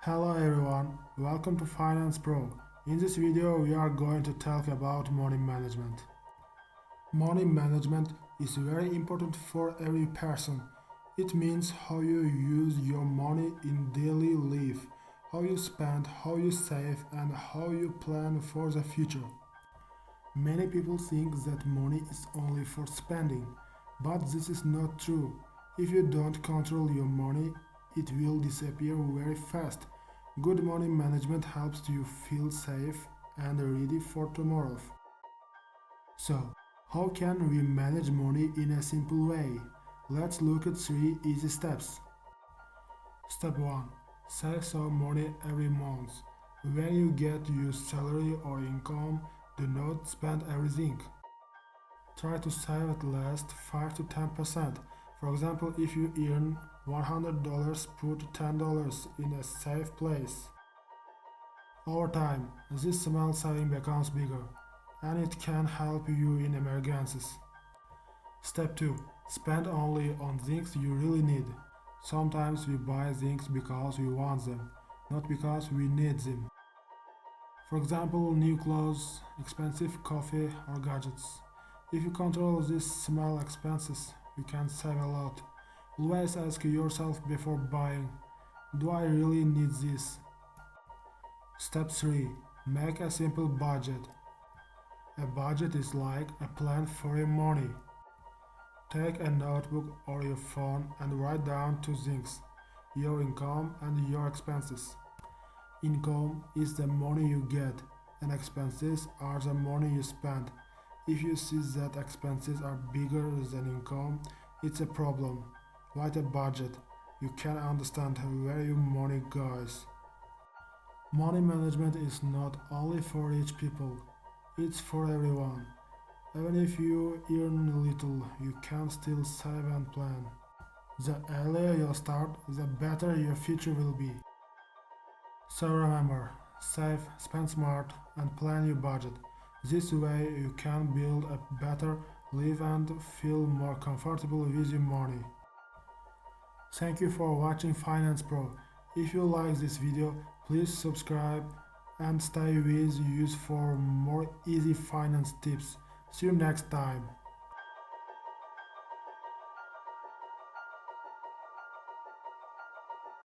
Hello everyone, welcome to Finance Pro. In this video we are going to talk about money management. Money management is very important for every person. It means how you use your money in daily life, how you spend, how you save and how you plan for the future. Many people think that money is only for spending, but this is not true. If you don't control your money, it will disappear very fast. Good money management helps you feel safe and ready for tomorrow. So, how can we manage money in a simple way? Let's look at 3 easy steps. Step 1. Save some money every month. When you get your salary or income, do not spend everything. Try to save at least 5 to 10%. For example, if you earn $100, put $10 in a safe place. Over time, this small saving becomes bigger, and it can help you in emergencies. Step 2. Spend only on things you really need. Sometimes we buy things because we want them, not because we need them. For example, new clothes, expensive coffee, or gadgets. If you control these small expenses, you can save a lot. Always ask yourself before buying, do I really need this? Step 3. Make a simple budget. A budget is like a plan for your money. Take a notebook or your phone and write down 2 things, your income and your expenses. Income is the money you get, and expenses are the money you spend. If you see that expenses are bigger than income, it's a problem. Write a budget. You can understand where your money goes. Money management is not only for rich people, it's for everyone. Even if you earn little, you can still save and plan. The earlier you start, the better your future will be. So remember, save, spend smart, and plan your budget. This way you can build a better life and feel more comfortable with your money. Thank you for watching Finance Pro. If you like this video, please subscribe and stay with us for more easy finance tips. See you next time.